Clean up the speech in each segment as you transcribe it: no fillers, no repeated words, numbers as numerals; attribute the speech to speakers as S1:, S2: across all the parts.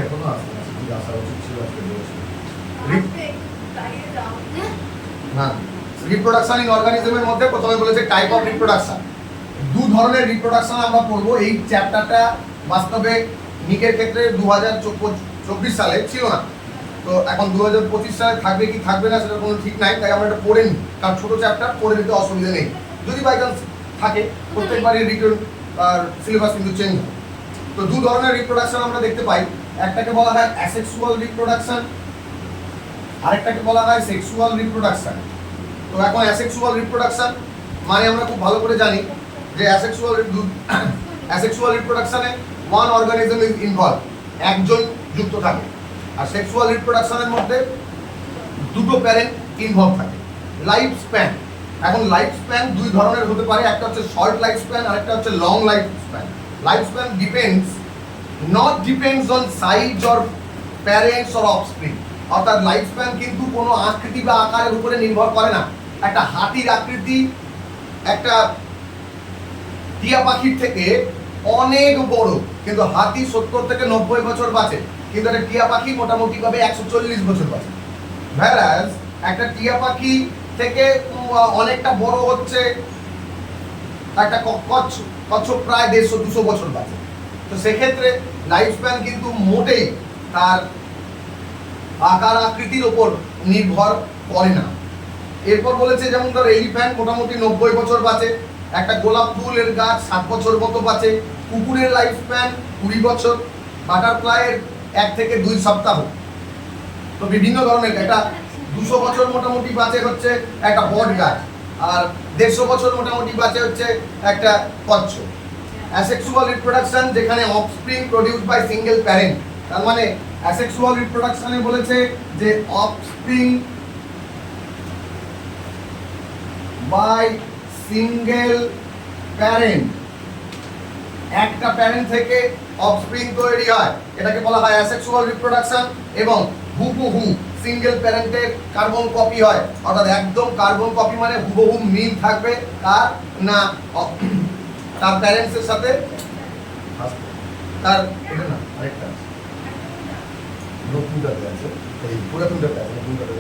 S1: এখনো আসছে না, কি আসা উচিত ছিল আজকে বলছি না। রিপ্রোডাকশন ইন অর্গানিজমের মধ্যে প্রথমে বলেছে টাইপ অফ রিপ্রোডাকশন। দু ধরনের রিপ্রোডাকশন আমরা পড়বো। এই চ্যাপ্টারটা বাস্তবে নিকের ক্ষেত্রে 2024 সালে ছিল না, তো এখন 2025 সালে থাকবে কি থাকবে না সেটা কোনো ঠিক নাই, তাই আমরা এটা পড়ে নিই, কারণ ছোট চ্যাপ্টার পড়ে নিতে অসুবিধা নেই। যদি বাই চান্স থাকে প্রত্যেকবারই রিটার্ন আর সিলেবাস কিন্তু চেঞ্জ হয়। তো দু ধরনের রিপ্রোডাকশন আমরা দেখতে পাই, একটাকে বলা হয় অ্যাসেক্সুয়াল রিপ্রোডাকশন, আরেকটাকে বলা হয় সেক্সুয়াল রিপ্রোডাকশন। তো এখন অ্যাসেক্সুয়াল রিপ্রোডাকশন মানে আমরা খুব ভালো করে জানি যে অ্যাসেক্সুয়াল রিপ্রোডাকশনে ওয়ান অর্গানিজম ইজ ইনভলভ, একজন যুক্ত থাকে। আর সেক্সুয়াল রিপ্রোডাকশনের মধ্যে দুটো প্যারেন্ট ইনভলভ থাকে। লাইফ স্প্যান, এখন লাইফ স্প্যান দুই ধরনের হতে পারে, একটা হচ্ছে শর্ট লাইফ স্প্যান আর একটা হচ্ছে long life span. Life span depends on size or parents or offspring, অর্থাৎ লাইফ স্প্যান কিন্তু কোনো আকৃতি বা আকারের উপরে নির্ভর করে না। একটা হাতির আকৃতি একটা টিয়া পাখির থেকে অনেক বড়, কিন্তু হাতি 70 থেকে 90 বছর বাঁচে, কিন্তু একটা টিয়া পাখি মোটামুটি ভাবে 140 বছর বাঁচে। ভ্যারাস একটা টিয়া পাখি থেকে অনেকটা বড় হচ্ছে একটা কচ্ছপ প্রায় 150-200 বছর বাঁচে। তো সেক্ষেত্রে লাইফ স্প্যান কিন্তু মোটেই তার আকার আকৃতির ওপর নির্ভর করে না। এরপর বলেছে যেমন ধর এলিফ্যান্ট মোটামুটি 90 বছর বাঁচে, একটা গোলাপ ফুলের গাছ 7 বছর মতো বাঁচে, কুকুরের লাইফ স্প্যান 20 বছর, বাটারফ্লাইয়ের 1 থেকে 2 সপ্তাহ। তো বিভিন্ন ধরনের, একটা 200 বছর মোটামুটি বাঁচে হচ্ছে একটা বট গাছ, আর 150 বছর মোটামুটি বাঁচে হচ্ছে একটা কচ্ছপ। অ্যাসেক্সুয়াল রিপ্রোডাকশন যেখানে offspring produce by single parent, তার মানে অ্যাসেক্সুয়াল রিপ্রোডাকশনে বলেছে যে অফস্প্রিং বাই সিঙ্গেল প্যারেন্ট, একটা প্যারেন্ট থেকে অফস্প্রিং তৈরি হয়, এটাকে বলা হয় অ্যাসেক্সুয়াল রিপ্রোডাকশন। এবং হুবহু সিঙ্গেল প্যারেন্টের কার্বন কপি হয়, অর্থাৎ একদম কার্বন কপি মানে হুবহু মিল থাকবে তার না তার প্যারেন্টসের সাথে, তার এটা না আরেকটা নতুনটাতে আছে, এই পুরাতনটাতে আছে, নতুনটাতে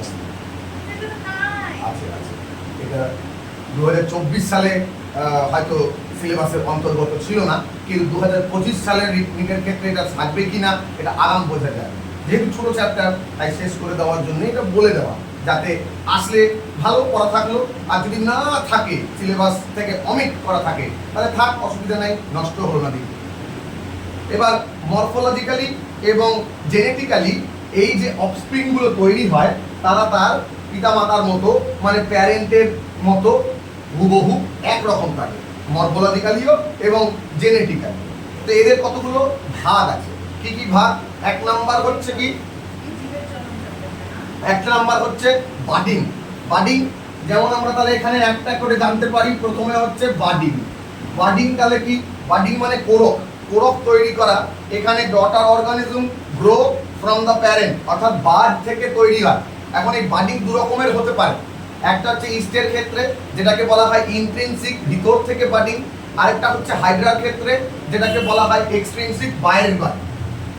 S1: আছে আছে এটা 2024 সালে হয়তো সিলেবাসের অন্তর্গত ছিল না, কিন্তু 2025 সালের রিটনিকের ক্ষেত্রে এটা থাকবে কিনা এটা আরাম বোঝা যায়। যেহেতু ছোট চ্যাপ্টার তাই শেষ করে দেওয়ার জন্য এটা বলে দেওয়া, যাতে আসলে ভালো পড়া থাকলো, আর যদি না থাকে সিলেবাস থেকে অমিট করা থাকে তাহলে থাক, অসুবিধা নেই, নষ্ট হলো না দিন। এবার মরফোলজিক্যালি এবং জেনেটিক্যালি এই যে অফস্প্রিংগুলো তৈরি হয় তারা তার পিতামাতার মতো মানে প্যারেন্টের মতো হুবহু একরকম থাকে, মরফোলজিক্যালিও এবং জেনেটিক্যালি। তো এদের কতগুলো ভাগ আছে, কি কি ভাগ? এক নাম্বার হচ্ছে কি, একটা নাম্বার হচ্ছে বাডিং। বাডিং যেমন আমরা তাহলে এখানে একটা করে জানতে পারি, প্রথমে হচ্ছে বাডিং। বাডিং তাহলে কি? বাডিং মানে কোরক, কোরক তৈরি করা। এখানে daughter organism grow from the parent, অর্থাৎ বার্ড থেকে তৈরি হয়। এখন এই বাডিং দু রকমের হতে পারে, একটা হচ্ছে ইস্টের ক্ষেত্রে যেটাকে বলা হয় ইন্ট্রিনসিক, ভিতর থেকে বাডিং, আরেকটা হচ্ছে হাইড্রার ক্ষেত্রে যেটাকে বলা হয় এক্সট্রিনসিক, বাইরের বাড়ি।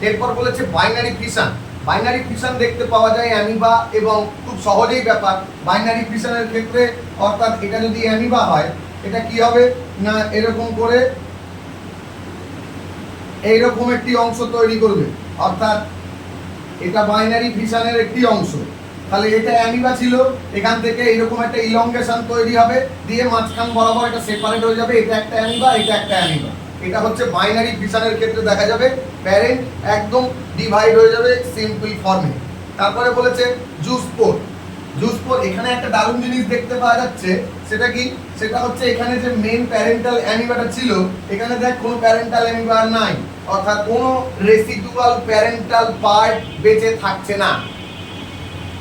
S1: এরপর বলেছে বাইনারি ফিশন। বাইনারি ফিশন দেখতে পাওয়া যায় অ্যামিবা, এবং খুব সহজেই ব্যাপার বাইনারি ফিশনের ক্ষেত্রে, অর্থাৎ এটা যদি অ্যামিবা হয় এটা কি হবে না এরকম করে এইরকম একটি অংশ তৈরি করবে, অর্থাৎ এটা বাইনারি ফিশনের একটি অংশ। তাহলে এটা অ্যামিবা ছিল, এখান থেকে এরকম একটা ইলংগেশন তৈরি হবে, দিয়ে মাঝখান বরাবর এটা সেপারেট হয়ে যাবে, এটা একটা অ্যামিবা, এটা একটা অ্যামিবা। এটা হচ্ছে বাইনারি ফিশনের ক্ষেত্রে দেখা যাবে, প্যারেন্ট একদম ডিভাইড হয়ে যাবে সিম্পল ফর্মে। তারপরে বলেছে জুস্পোর। জুস্পোর, এখানে একটা দারুণ জিনিস দেখতে পাওয়া যাচ্ছে, সেটা কি? সেটা হচ্ছে এখানে যে মেন প্যারেন্টাল অ্যামিবাটা ছিল, এখানে দেখ কোনো প্যারেন্টাল অ্যামিবা নাই, অর্থাৎ কোনো রেসিডুয়াল প্যারেন্টাল পার্ট বেঁচে থাকছে না।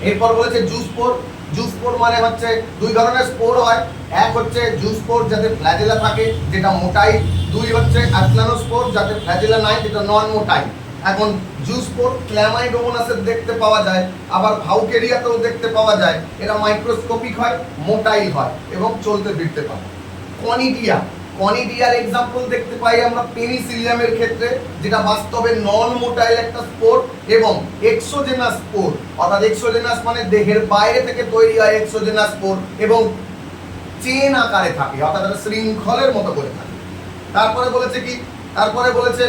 S1: এরপর বলেছে জুস্পোর। জুস্পোর মানে হচ্ছে দুই ধরনের স্পোর হয়, এক হচ্ছে জুস্পোর যাতে ফ্ল্যাজেলা থাকে যেটা মোটাই, দুই হচ্ছে অ্যাথলানোস্পোর যাতে ফ্ল্যাজেলা নাই যেটা নন মোটাই। এখন জুস্পোর ক্ল্যামাইডোমোনাসে দেখতে পাওয়া যায়, আবার ভাউকেরিয়াতেও দেখতে পাওয়া যায়। এরা মাইক্রোস্কোপিক হয়, মোটাইল হয় এবং চলতে ফিরতে পারে। কনিডিয়া, কনিডিয়ার এক্সাম্পল দেখতে পাই আমরা পেনিসিলিয়ামের ক্ষেত্রে, যেটা বাস্তবে নন মোটাইল একটা স্পোর, এবং এক্সোজেনাস স্পোর, অর্থাৎ এক্সোজেনাস মানে দেহের বাইরে থেকে তৈরি হয় এক্সোজেনাস স্পোর, এবং চেন আকারে থাকে, অর্থাৎ একটা শৃঙ্খলের মতো করে থাকে। তারপরে বলেছে কি, তারপরে বলেছে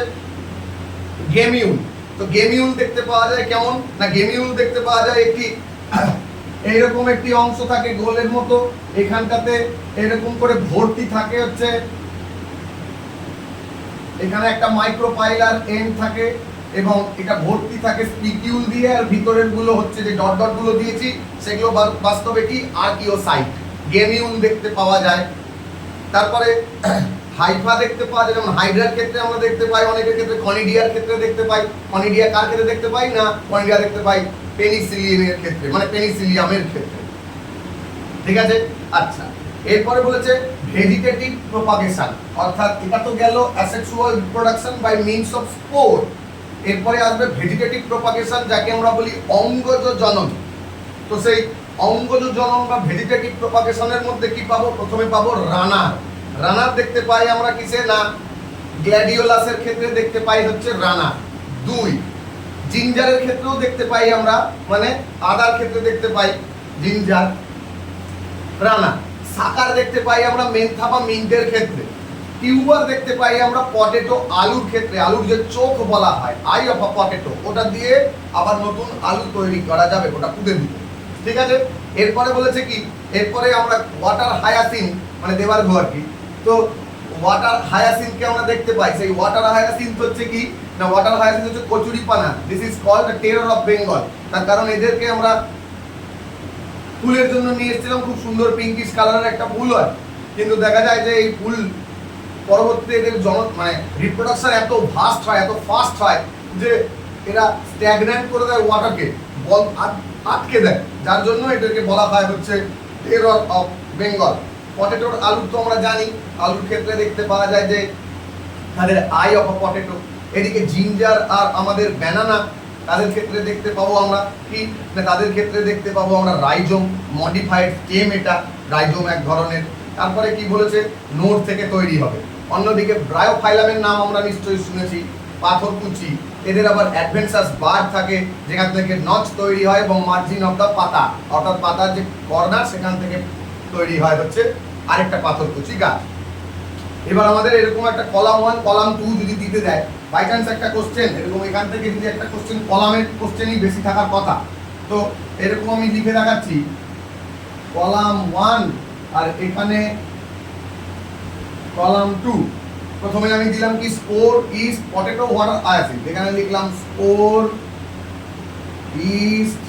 S1: গেমিউল। তো গেমিউল দেখতে পাওয়া যায় কেমন না, গেমিউল দেখতে পাওয়া যায় একটি এইরকম একটি অংশ থাকে গোলের মতো, এখানটাতে এরকম করে ভর্তি থাকে হচ্ছে, এখানে একটা মাইক্রোপাইলার এন্ড থাকে এবং এটা ভর্তি থাকে স্পিকিউল দিয়ে, আর ভিতরের গুলো হচ্ছে যে ডট ডট গুলো দিয়েছি সেগুলো বাস্তবে কি আর্কিওসাইট। গেমিউল দেখতে পাওয়া যায়। তারপরে হাইফা দেখতে পাওয়া যায়, যেমন হাইড্রার ক্ষেত্রে আমরা দেখতে পাই, অনেকের ক্ষেত্রে কনিডিয়ার ক্ষেত্রে দেখতে পাই। কনিডিয়া কার ক্ষেত্রে দেখতে পাই না, কনিডিয়া দেখতে পাই পেনিসিলিয়ামের ক্ষেত্রে, মানে পেনিসিলিয়ামের ক্ষেত্রে। ঠিক আছে, আচ্ছা। এরপরে বলেছে ভেজিটেটিভ প্রপাগেশন, অর্থাৎ এটা তো গেল asexual reproduction by means of spore. এরপরে আসবে ভেজিটেটিভ প্রপাগেশন, যাকে আমরা বলি অঙ্গজ জনন। তো সেই অঙ্গজ জনন বা ভেজিটেটিভ প্রপাগেশনের মধ্যে কি পাবো, প্রথমে পাবো রানার। রানার দেখতে পাই আমরা কিসে না, গ্ল্যাডিওলাসের ক্ষেত্রে দেখতে পাই হচ্ছে রানার। 2 জিঞ্জারের ক্ষেত্রেও দেখতে পাই আমরা, মানে আদার ক্ষেত্রে দেখতে পাই জিঞ্জার, রানা। সাকার দেখতে পাই আমরা মেন্থা বা মিন্টের ক্ষেত্রে। টিউবার দেখতে পাই আমরা পটেটো, আলুর ক্ষেত্রে, আলুর যে চোখ বলা হয় আই অফ আ পটেটো, ওটা দিয়ে আবার নতুন আলু তৈরি করা যাবে, ওটা পুঁতে দিতে। ঠিক আছে, এরপরে বলেছে কি, এরপরে আমরা ওয়াটার হায়াসিন মানে দেবার ঘর কি, তো ওয়াটার হায়াসিনকে আমরা দেখতে পাই। সেই ওয়াটার হায়াসিন হচ্ছে কি না, ওয়াটার হায়াসিন হচ্ছে কচুরিপানা। This is called the terror of Bengal. তার কারণ এদেরকে আমরা ফুলের জন্য নিয়ে এসেছিলাম, খুব সুন্দর পিঙ্কিশ কালারের একটা ফুল হয়, কিন্তু দেখা যায় যে এই ফুল পরবর্তীতে এদের মানে রিপ্রোডাকশন এত ভাস্ট হয়, এত ফাস্ট হয় যে এরা স্ট্যাগন্যান্ট করে দেয় ওয়াটারকে, বল আটকে দেয়, যার জন্য এদেরকে বলা হয় হচ্ছে টেরর অফ বেঙ্গল। পটেটোর আলুর তো আমরা জানি, আলুর ক্ষেত্রে দেখতে পাওয়া যায় যে তাদের আই অফ আ পটেটো। এদিকে জিঞ্জার আর আমাদের ব্যানানা, তাদের ক্ষেত্রে দেখতে পাবো আমরা কি না, তাদের ক্ষেত্রে দেখতে পাবো আমরা রাইজোম, মডিফাইড স্টেম, এটা রাইজোম এক ধরনের। তারপরে কি বলেছে, নোড থেকে তৈরি হবে। অন্যদিকে ব্রায়োফাইলামের নাম আমরা নিশ্চয়ই শুনেছি, পাথরকুচি। এদের আবার অ্যাডভেন্সাস বার থাকে, যেখান থেকে নচ তৈরি হয়, এবং মার্জিন অফ দ্য পাতা, অর্থাৎ পাতার যে কর্নার সেখান থেকে তৈরি হয় হচ্ছে আরেকটা পাথরকুচি গাছ। এবার আমাদের এরকম একটা কলাম 1 কলাম 2 যদি দিতে দেয়, বাই চান্স একটা কোশ্চেন এরকম এখান থেকে যদি একটা কোশ্চেন, কলামের কোশ্চেনই বেশি থাকার কথা, তো এরকম আমি লিখে দেখাচ্ছি কলাম 1 আর এখানে কলাম 2। প্রথমে আমি দিলাম কি, spore east potato water hyacinth, এখানে লিখলাম spore east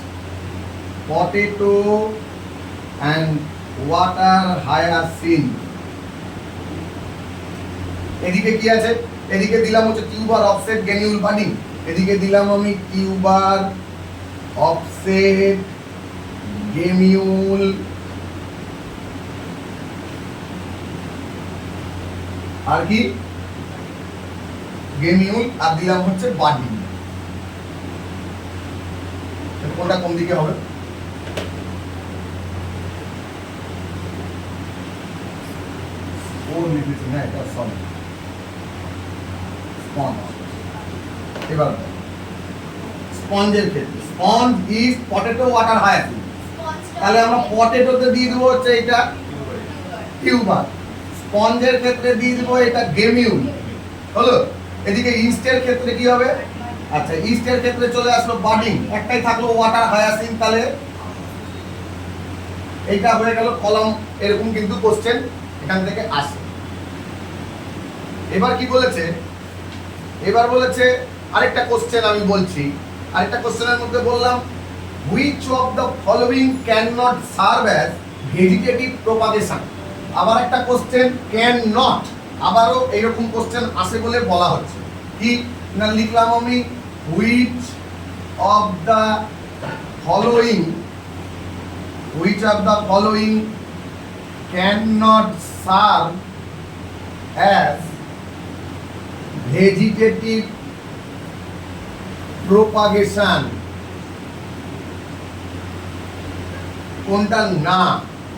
S1: potato and water hyacinth. এদিকে কি আছে, এদিকে দিলাম হচ্ছে টিউবার অফসেট গ্যানিউল বাডিং, এদিকে দিলাম আমি টিউবার অফসেট গেমিউল আর কি গেমিউল, আর দিলাম হচ্ছে বাডিং। কোনটা কোন দিকে হবে, ওর লিখেছি না, এটা সব এবার স্পঞ্জের ক্ষেত্রে, sponge is potato water hyacinth, তাহলে আমরা পটেটোতে দিয়ে দেবো হচ্ছে এটা টিউবার, স্পঞ্জের ক্ষেত্রে দিয়ে দেবো এটা গেমিউল, হলো। এদিকে ইস্টের ক্ষেত্রে কি হবে, আচ্ছা ইস্টের ক্ষেত্রে চলে আসলো বাডিং, একটাই থাকলো ওয়াটার হায়াসিন্থ, তাহলে এইটা হয়ে গেল কলাম। এরকম কিন্তু কোশ্চেন এখান থেকে আসে। এবার কি বলেছে, এবার বলেছে আরেকটা কোশ্চেন আমি বলছি, আরেকটা কোশ্চেনের মধ্যে বললাম which of the following can not serve as vegetative propagation. আবার একটা কোশ্চেন ক্যান নট, আবারও এইরকম কোশ্চেন আসে বলে বলা হচ্ছে কি না, লিখলাম আমি which of the following, which of the following can not serve as vegetative propagation, কোনটা না।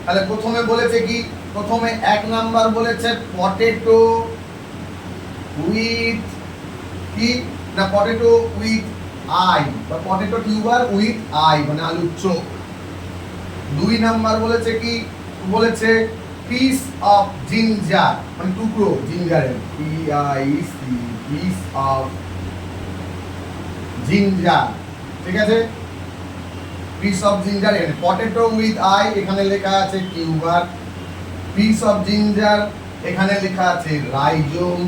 S1: তাহলে প্রথমে বলেছে কি প্রথমে 1 নাম্বার বলেছে পটেটো উইথ কি না পটেটো উইথ আই বা পটেটো টিউবার উইথ আই মানে আলুর চোখ। 2 নাম্বার বলেছে কি বলেছে পিস অফ জিঞ্জার মানে টুকরো জিঞ্জারের P I C piece of ginger, ঠিক আছে। পিস অফ জিঞ্জার এখানে পটেটো উইথ আই এখানে লেখা আছে টিউবার, পিস অফ জিঞ্জার এখানে লেখা আছে রাইজোম।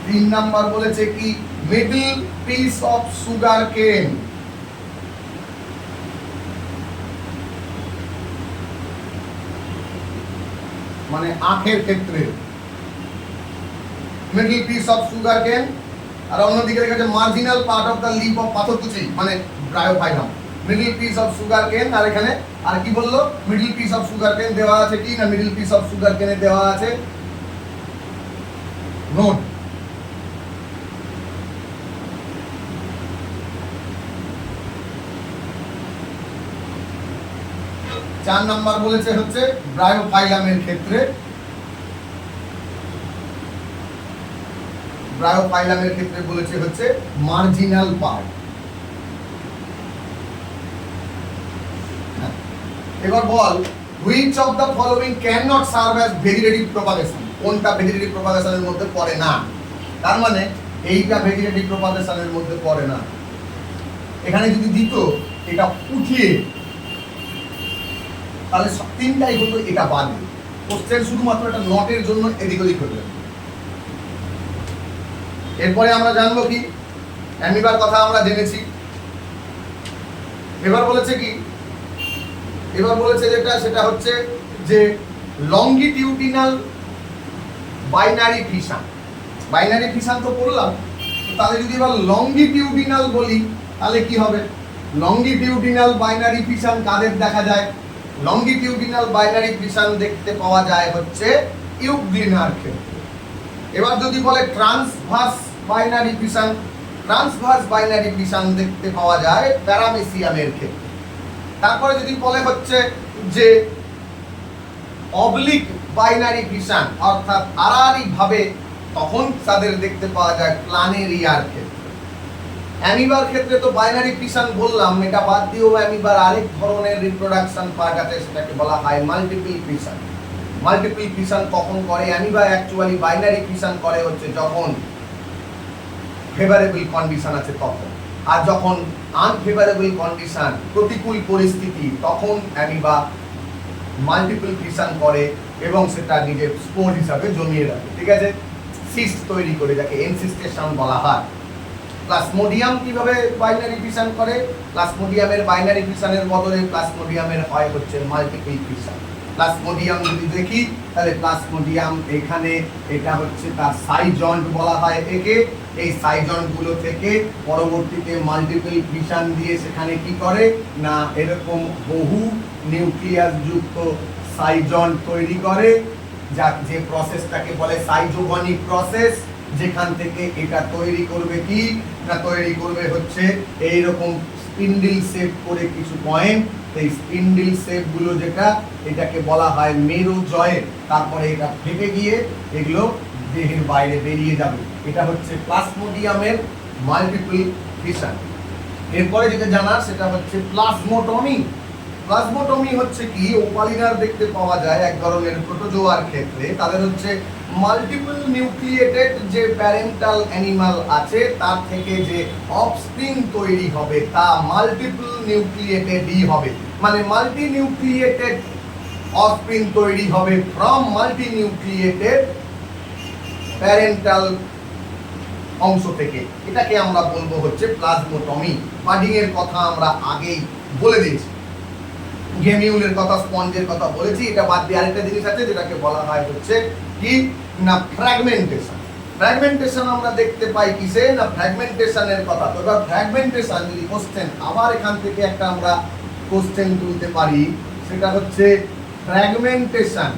S1: 3 নাম্বার বলেছে কি মিডল পিস অফ সুগার কেন, মানে আখের ক্ষেত্রে middle piece of sugarcane. আর অন্যদিকে লেখা আছে marginal part of the leaf of পাথরকুচি মানে bryophyllum. Middle piece of sugarcane আর এখানে আর কি বললো মিডল পিস অফ সুগার কেন দেওয়া আছে কি না মিডল পিস অফ সুগার কেনে দেওয়া আছে নোট। চার নাম্বার বলেছে হচ্ছে ব্রায়োফাইলামের ক্ষেত্রে, ব্রায়োফাইলামের ক্ষেত্রে বলেছে হচ্ছে মার্জিনাল পার্ট। এবার বল which of the following cannot serve as vegetative propagation, কোনটা ভেজিটেটিভ প্রপাগেশনের মধ্যে পড়ে না। তার মানে এইটা ভেজিটেটিভ প্রপাগেশনের মধ্যে পড়ে না। এখানে যদি দিত এটা উঠিয়ে তাহলে তিনটাই হতো, এটা বাদে কোশ্চেন শুধুমাত্র এটা নটের জন্য এদিক ওদিক হতে। এরপরে আমরা জানবো কি অ্যামিবার কথা আমরা জেনেছি। এবার বলেছে কি এবার বলেছে যেটা সেটা হচ্ছে যে longitudinal binary fission. Binary fission তো পড়লাম, তাহলে যদি এবার লংগিটিউডিনাল বলি তাহলে কি হবে। লংগিটিউডিনাল বাইনারি ফিশন কাদের দেখা যায়, লংগিটিউডিনাল বাইনারি ফিশন দেখতে পাওয়া যায় হচ্ছে ইউগ্লিনার ক্ষেত্রে। এবার যদি বলে transverse binary fission, transverse binary fission দেখতে পাওয়া যায় প্যারামেসিয়ামের ক্ষেত্রে। তারপরে যদি বলে হচ্ছে যে অবলিক বাইনারি ফিশন অর্থাৎ আড়াআড়ি ভাবে, তখন তাদের দেখতে পাওয়া যায় প্ল্যানেরিয়ার ক্ষেত্রে। অ্যামিবার ক্ষেত্রে তো বাইনারি ফিশন বললাম, এটা বাদ দিয়েও অ্যামিবার আরেক ধরনের রিপ্রোডাকশন পার্ট আছে, সেটাকে বলা হয় মাল্টিপল ফিশন। মাল্টিপল ফিশন কখন করে, অ্যামিবা অ্যাকচুয়ালি বাইনারি ফিশন করে হচ্ছে যখন ফেভারেবল কন্ডিশন আছে তখন, আর যখন আনফেভারেবল কন্ডিশন প্রতিকূল পরিস্থিতি তখন অ্যামিবা মাল্টিপল ফিশন করে এবং সেটা নিজের স্পোর হিসাবে জমিয়ে রাখে, ঠিক আছে, সিস্ট তৈরি করে, যাকে এনসিস্টেশন বলা হয়। প্লাজমোডিয়াম কিভাবে বাইনারি ফিশন করে, প্লাজমোডিয়ামের বাইনারি ফিশনের বদলে প্লাজমোডিয়ামের হয় হচ্ছে মাল্টিপল ফিশন। প্লাজমোডিয়াম যদি দেখি তাহলে প্লাজমোডিয়াম এখানে এটা হচ্ছে তার সাই জয়েন্ট বলা হয় একে। এই সাই জয়েন্ট গুলো থেকে পরবর্তীতে মাল্টিপল ফিশন দিয়ে সেখানে কি করে না এরকম বহু নিউক্লিয়াস যুক্ত সাই জয়েন্ট তৈরি করে, যা যে প্রসেসটাকে বলে সাইজোগনিক প্রসেস, যেখান থেকে এটা তৈরি করবে কি না তৈরি করবে হচ্ছে এইরকম স্পিন্ডল শেপ করে কিছু পয়েন্ট। এই স্পিন্ডল শেপ গুলো যেটা এটাকে বলা হয় মেরুজয়েড, তারপরে এটা ফেটে গিয়ে এগুলো দেহের বাইরে বেরিয়ে যাবে। এটা হচ্ছে প্লাজমোডিয়ামের মাল্টিপল ফিশন। এরপরে যেটা জানার সেটা হচ্ছে প্লাজমোটমি। প্লাজমোটমি হচ্ছে কি ওপালিনার দেখতে পাওয়া যায় এক ধরনের প্রোটোজোয়ার ক্ষেত্রে, তাদের হচ্ছে মাল্টিপল নিউক্লিয়েটেড যে প্যারেন্টাল অ্যানিমাল আছে তার থেকে যে অফস্প্রিং তৈরি হবে তা মাল্টিপল নিউক্লিয়েটেডই হবে, মানে মাল্টি নিউক্লিয়েটেড অফস্প্রিং তৈরি হবে ফ্রম মাল্টি নিউক্লিয়েটেড প্যারেন্টাল অংশ থেকে। এটাকে আমরা বলবো হচ্ছে প্লাজমোটমি। বাডিং এর কথা আমরা আগেই বলে দিয়েছি, গেমিউলের কথা, স্পঞ্জের কথা বলেছি। এটা বাদ দিয়ে আরেকটা জিনিস আছে যেটাকে বলা হয় হচ্ছে কি না ফ্র্যাগমেন্টেশন। ফ্র্যাগমেন্টেশন আমরা দেখতে পাই কিসে না ফ্র্যাগমেন্টেশনের কথা। তো এবার ফ্র্যাগমেন্টেশন যদি কোশ্চেন আবার এখান থেকে একটা আমরা কোশ্চেন তুলতে পারি, সেটা হচ্ছে ফ্র্যাগমেন্টেশন।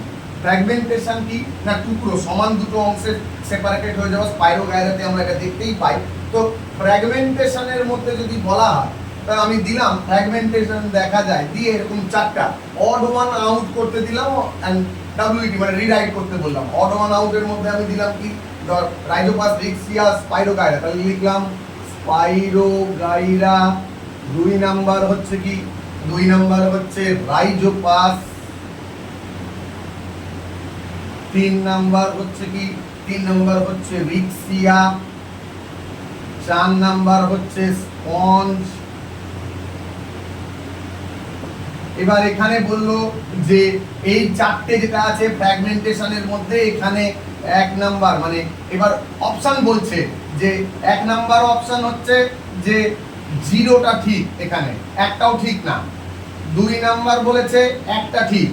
S1: ফ্র্যাগমেন্টেশন কি না টুকরো সমান দুটো অংশে সেপারেটেড হয়ে যাওয়া, স্পাইরোগাইরাতে আমরা এটা দেখতেই পাই। তো ফ্র্যাগমেন্টেশনের মধ্যে যদি বলা হয় আমি দিলাম ফ্র্যাগমেন্টেশন দেখা যায় দিয়ে এরকম চারটা অড ওয়ান আউট করতে দিলাম এন্ড ডব্লিউটি মানে রিরাইট করতে বললাম। অড ওয়ান আউটের মধ্যে আমি দিলাম কি রাইজোপাস রিক্সিয়া স্পাইরোগাইরা, তাহলে লিখলাম স্পাইরোগাইরা। 2 নাম্বার হচ্ছে কি, 2 নাম্বার হচ্ছে রাইজোপাস। 3 নাম্বার হচ্ছে কি, 3 নাম্বার হচ্ছে রিক্সিয়া। 4 নাম্বার হচ্ছে স্পঞ্জ। এবার এখানে বললো যে এই চারটে যেটা আছে ফ্র্যাগমেন্টেশনের মধ্যে এখানে 1 নাম্বার মানে এবার অপশন বলছে যে 1 নাম্বার অপশন হচ্ছে যে 0টা ঠিক, এখানে একটাও ঠিক না। 2 নাম্বার বলেছে একটা ঠিক,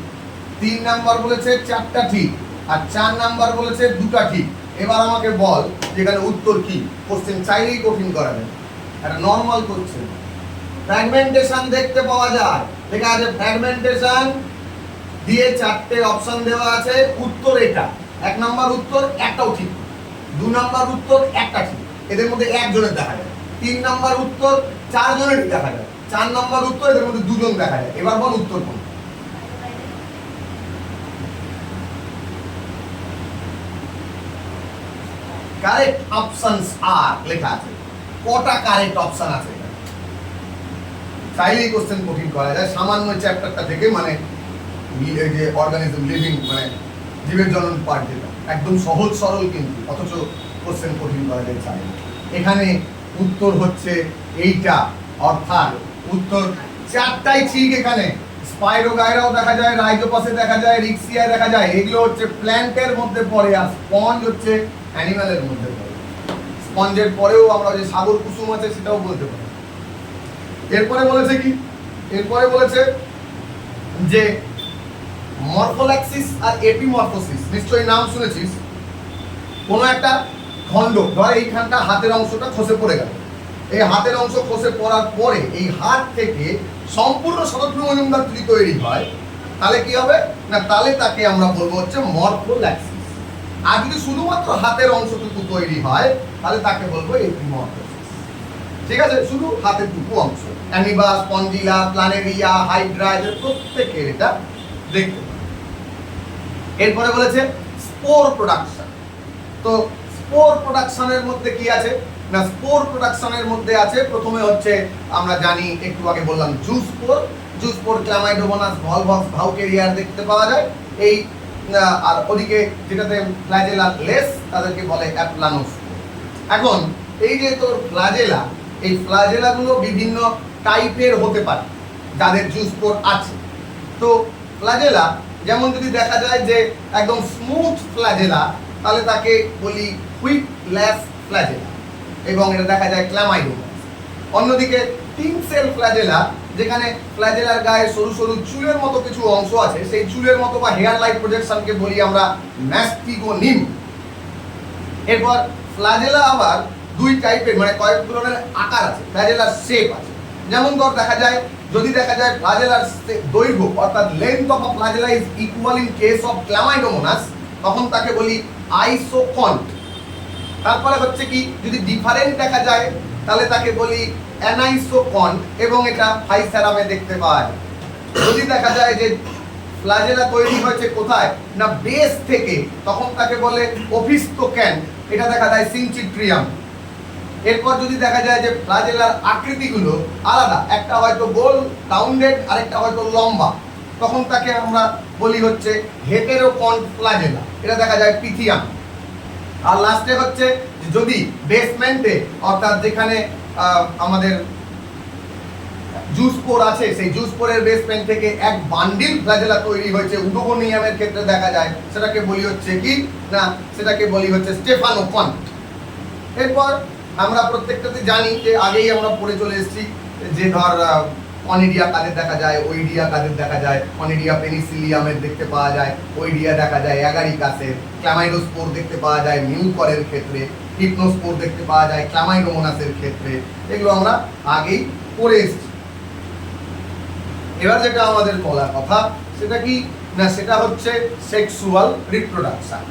S1: 3 নাম্বার বলেছে 4টা ঠিক, আর 4 নাম্বার বলেছে 2টা ঠিক। এবার আমাকে বল যেখানে উত্তর কি। কোশ্চেন চাইলেই কঠিন করা যায়, একটা নরমাল কোশ্চেন। ফ্র্যাগমেন্টেশন দেখতে পাওয়া যায়, লেখা আছে ফ্র্যাগমেন্টেশন দিয়ে 4টে অপশন দেওয়া আছে, উত্তর এটা। 1 নাম্বার উত্তর একটাও ঠিক, 2 নাম্বার উত্তর একটা ঠিক, এদের মধ্যে একজনের দেখা যায়। 3 নাম্বার উত্তর 4 জনেরই দেখা যায়। 4 নাম্বার উত্তর এদের মধ্যে 2 জন দেখা যায়। এবার বল উত্তর কোন। কারেক্ট অপশনস আর লেখা আছে। কটা কারেক্ট অপশন আছে? চাইলেই কোশ্চেন কঠিন করা যায় সামান্য চ্যাপ্টারটা থেকে, মানে এই যে অর্গানিজম লিভিং মানে জীবের জনন পার্ট যেটা একদম সহজ সরল, কিন্তু অথচ কোশ্চেন কঠিন করা যায় চাইলে। এখানে উত্তর হচ্ছে এইটা, অর্থাৎ উত্তর 4টাই ঠিক। এখানে স্পাইরোগাইরাও দেখা যায়, রাইজোপাসে দেখা যায়, রিক্সিয়ায় দেখা যায়। এগুলো হচ্ছে প্ল্যান্টের মধ্যে পড়ে, আর স্পঞ্জ হচ্ছে অ্যানিমালের মধ্যে পড়ে। স্পঞ্জের পরেও আমরা যে সাগর কুসুম আছে সেটাও বলতে পারি। এরপরে বলেছে কি, এরপরে বলেছে যে মরফোল্যাক্সিস আর এপিমরফোসিস, নিশ্চয়ই নাম শুনেছিস। কোন একটা খণ্ড, ধর এইখানটা হাতের অংশটা খসে পড়ে গেল, এই হাতের অংশ খসে পড়ার পরে এই হাত থেকে সম্পূর্ণ শরৎচন্দ্র মজুমদার যদি তৈরি হয়, তাহলে কি হবে না, তাহলে তাকে আমরা বলবো হচ্ছে মরফোল্যাক্সিস। আর যদি শুধুমাত্র হাতের অংশটুকু তৈরি হয়, তাহলে তাকে বলবো এপিমরফোসিস। ঠিক আছে, শুধু হাতের টুকু অংশ। অ্যামিবা, স্পঞ্জিলা, প্ল্যানেরিয়া, হাইড্রা, এদের প্রত্যেকের এটা দেখতে পাবে। এরপরে বলেছে স্পোর প্রোডাকশন। তো স্পোর প্রোডাকশনের মধ্যে কি আছে না, স্পোর প্রোডাকশনের মধ্যে আছে প্রথমে হচ্ছে আমরা জানি, একটু আগে বললাম জুস্পোর। জুস্পোর ক্লামাইডোমোনাস, ভলভক্স, ভাউকেরিয়ার দেখতে পাওয়া যায় এই। আর ওদিকে যেটাতে ফ্ল্যাজেলা লেস, তাদেরকে বলে অ্যাপ্লানোস্পোর। এখন এই যে তোর ফ্ল্যাজেলা, এই ফ্ল্যাজেলাগুলো বিভিন্ন টাইপের হতে পারে যাদের জুস্পোর আছে। তো ফ্ল্যাজেলা যেমন যদি দেখা যায় যে একদম স্মুথ ফ্ল্যাজেলা, তাহলে তাকে বলি হুইপল্যাশ ফ্ল্যাজেলা, এবং এটা দেখা যায় ক্লামাইডোমাস। অন্যদিকে 3 সেল ফ্ল্যাজেলা, যেখানে ফ্ল্যাজেলার গায়ে সরু সরু চুলের মতো কিছু অংশ আছে, সেই চুলের মতো বা হেয়ার লাইক প্রজেকশনকে বলি আমরা ম্যাস্টিগোনিম। এরপর ফ্ল্যাজেলা আবার 2 টাইপের, মানে কয়েক ধরনের আকার আছে, ফ্ল্যাজেলার শেপ আছে। যেমন ধর দেখা যায়, যদি দেখা যায় ফ্ল্যাজেলার দৈর্ঘ্য অর্থাৎ length of a flagella is equal in case of chlamydomonas, তখন তাকে বলি আইসোকন্ট। তারপরে হচ্ছে কি, যদি ডিফারেন্ট দেখা যায় তাহলে তাকে বলি অ্যানাইসোকন্ট, এবং এটা ফাইসেরামে দেখতে পাওয়া যায়। যদি দেখা যায় যে ফ্ল্যাজেলা তৈরি হয়েছে কোথায় না বেস থেকে, তখন তাকে বলে ওভিস্টোক্যান্ট, এটা দেখা যায় সিনচিট্রিয়াম। এরপর যদি দেখা যায় যে ফ্ল্যাজেলার আকৃতিগুলো আলাদা, একটা হয়তো গোল রাউন্ডেড, আরেকটা হয়তো লম্বা, তখন তাকে আমরা বলি হচ্ছে হেটেরোকন্ট ফ্ল্যাজেলা, এটা দেখা যায় পিথিয়াম। আর লাস্টে হচ্ছে যদি বেসমেন্টে, অর্থাৎ যেখানে আমাদের জুস্পোর আছে, সেই জুস্পোরের বেসমেন্ট থেকে এক বান্ডিল ফ্ল্যাজেলা তৈরি হয়েছে, উডোগোনিয়ামের ক্ষেত্রে দেখা যায়, সেটাকে বলি হচ্ছে কি না, সেটাকে বলি হচ্ছে স্টেফানোকন্ট। এরপর আমরা প্রত্যেকটাতে জানি যে আগেই আমরা পড়ে চলে এসেছি যে ধর অনিডিয়া কাদের দেখা যায়, ওইডিয়া কাদের দেখা যায়। অনিডিয়া পেনিসিলিয়ামের দেখতে পাওয়া যায়, ওইডিয়া দেখা যায় অ্যাগারিকাসের, ক্লামাইডোস্পোর দেখতে পাওয়া যায় মিউকরের ক্ষেত্রে, হিপনোস্পোর দেখতে পাওয়া যায় ক্লামাইডোমোনাসের ক্ষেত্রে। এগুলো আমরা আগেই পড়ে এসেছি। এবার যেটা আমাদের বলার কথা সেটা কি না, সেটা হচ্ছে সেক্সুয়াল রিপ্রোডাকশন।